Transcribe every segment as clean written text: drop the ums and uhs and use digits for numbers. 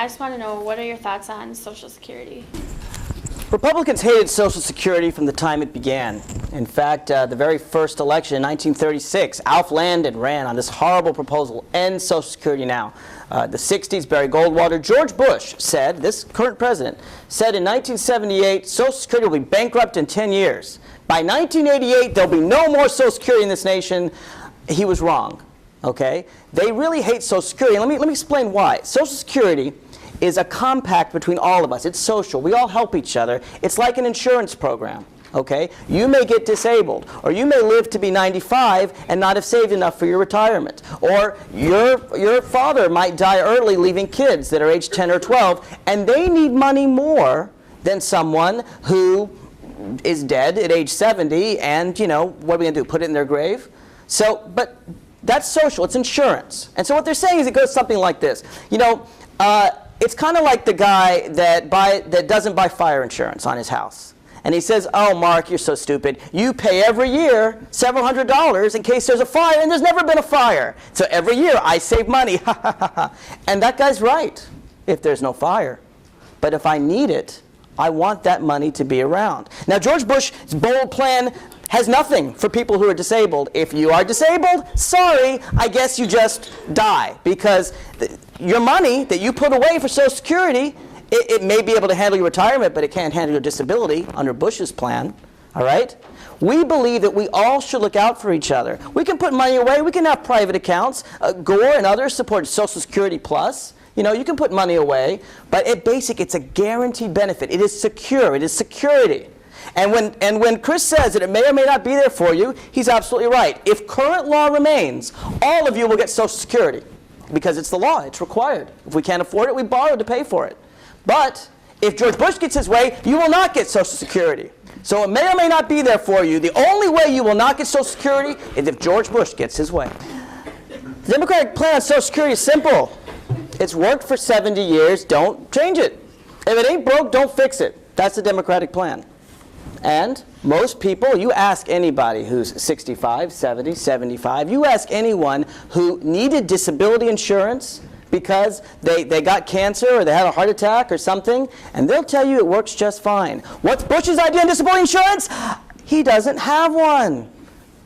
I just want to know, what are your thoughts on Social Security? Republicans hated Social Security from the time it began. In fact, the very first election in 1936, Alf Landon ran on this horrible proposal, end Social Security now. The 60s, Barry Goldwater, George Bush said, this current president, said in 1978, Social Security will be bankrupt in 10 years. By 1988, there'll be no more Social Security in this nation. He was wrong, okay? They really hate Social Security. And let me explain why. Social Security is a compact between all of us. It's social. We all help each other. It's like an insurance program, okay? You may get disabled, or you may live to be 95 and not have saved enough for your retirement. Or your father might die early, leaving kids that are age 10 or 12, and they need money more than someone who is dead at age 70, and, you know, what are we going to do, put it in their grave? So, but that's social. It's insurance. And so what they're saying is it goes something like this. You know, it's kind of like the guy that doesn't buy fire insurance on his house. And he says, oh, Mark, you're so stupid. You pay every year several $100s in case there's a fire, and there's never been a fire. So every year I save money. And that guy's right if there's no fire. But if I need it, I want that money to be around. Now, George Bush's bold plan has nothing for people who are disabled. If you are disabled, sorry, I guess you just die. Because your money that you put away for Social Security, it may be able to handle your retirement, but it can't handle your disability under Bush's plan. All right? We believe that we all should look out for each other. We can put money away. We can have private accounts. Gore and others support Social Security Plus. You know, you can put money away. But at basic, it's a guaranteed benefit. It is secure. It is security. And when Chris says that it may or may not be there for you, he's absolutely right. If current law remains, all of you will get Social Security because it's the law. It's required. If we can't afford it, we borrow to pay for it. But if George Bush gets his way, you will not get Social Security. So it may or may not be there for you. The only way you will not get Social Security is if George Bush gets his way. The Democratic plan on Social Security is simple. It's worked for 70 years. Don't change it. If it ain't broke, don't fix it. That's the Democratic plan. And most people, you ask anybody who's 65, 70, 75, you ask anyone who needed disability insurance because they got cancer or they had a heart attack or something, and they'll tell you it works just fine. What's Bush's idea on disability insurance? He doesn't have one.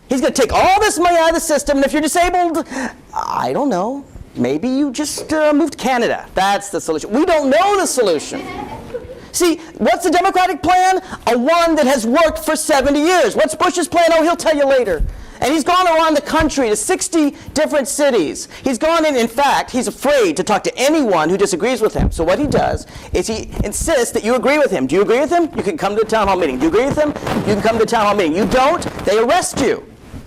He's going to take all this money out of the system, and if you're disabled, I don't know, maybe you just move to Canada. That's the solution. We don't know the solution. See, what's the Democratic plan? A one that has worked for 70 years. What's Bush's plan? Oh, he'll tell you later. And he's gone around the country to 60 different cities. He's gone in fact, he's afraid to talk to anyone who disagrees with him. So what he does is he insists that you agree with him. Do you agree with him? You can come to a town hall meeting. Do you agree with him? You can come to a town hall meeting. You don't? They arrest you.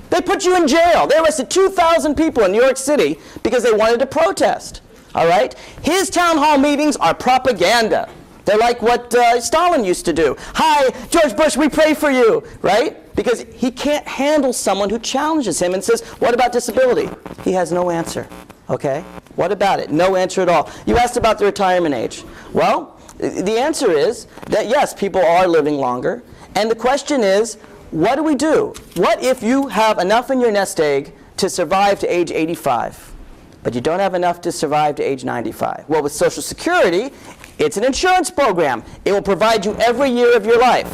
They put you in jail. They arrested 2,000 people in New York City because they wanted to protest. All right? His town hall meetings are propaganda. They're like what Stalin used to do. Hi, George Bush, we pray for you, right? Because he can't handle someone who challenges him and says, what about disability? He has no answer, okay? What about it? No answer at all. You asked about the retirement age. Well, the answer is that, yes, people are living longer. And the question is, what do we do? What if you have enough in your nest egg to survive to age 85, but you don't have enough to survive to age 95? Well, with Social Security, it's an insurance program. It will provide you every year of your life,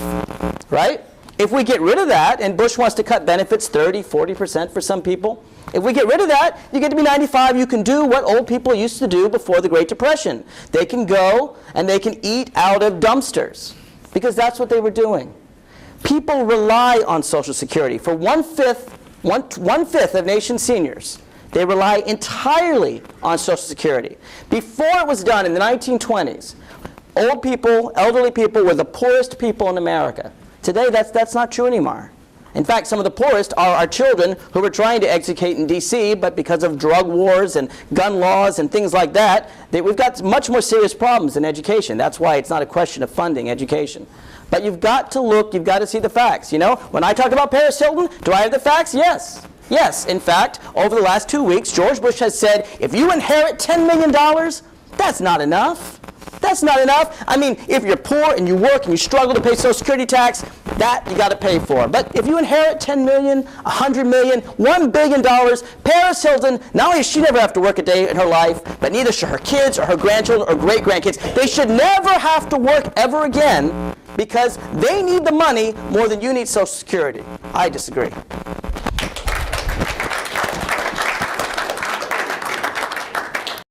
right? If we get rid of that, and Bush wants to cut benefits 30, 40% for some people, if we get rid of that, you get to be 95, you can do what old people used to do before the Great Depression. They can go and they can eat out of dumpsters, because that's what they were doing. People rely on Social Security. For one-fifth of nation's seniors, they rely entirely on Social Security. Before it was done in the 1920s, old people, elderly people were the poorest people in America. Today, that's not true anymore. In fact, some of the poorest are our children who were trying to educate in D.C., but because of drug wars and gun laws and things like that, we've got much more serious problems in education. That's why it's not a question of funding education. But you've got to look, you've got to see the facts. You know, when I talk about Paris Hilton, do I have the facts? Yes. Yes, in fact, over the last 2 weeks, George Bush has said, if you inherit $10 million, that's not enough. That's not enough. I mean, if you're poor and you work and you struggle to pay Social Security tax, that you got to pay for. But if you inherit $10 million, $100 million, $1 billion, Paris Hilton, not only does she never have to work a day in her life, but neither should her kids or her grandchildren or great-grandkids. They should never have to work ever again because they need the money more than you need Social Security. I disagree.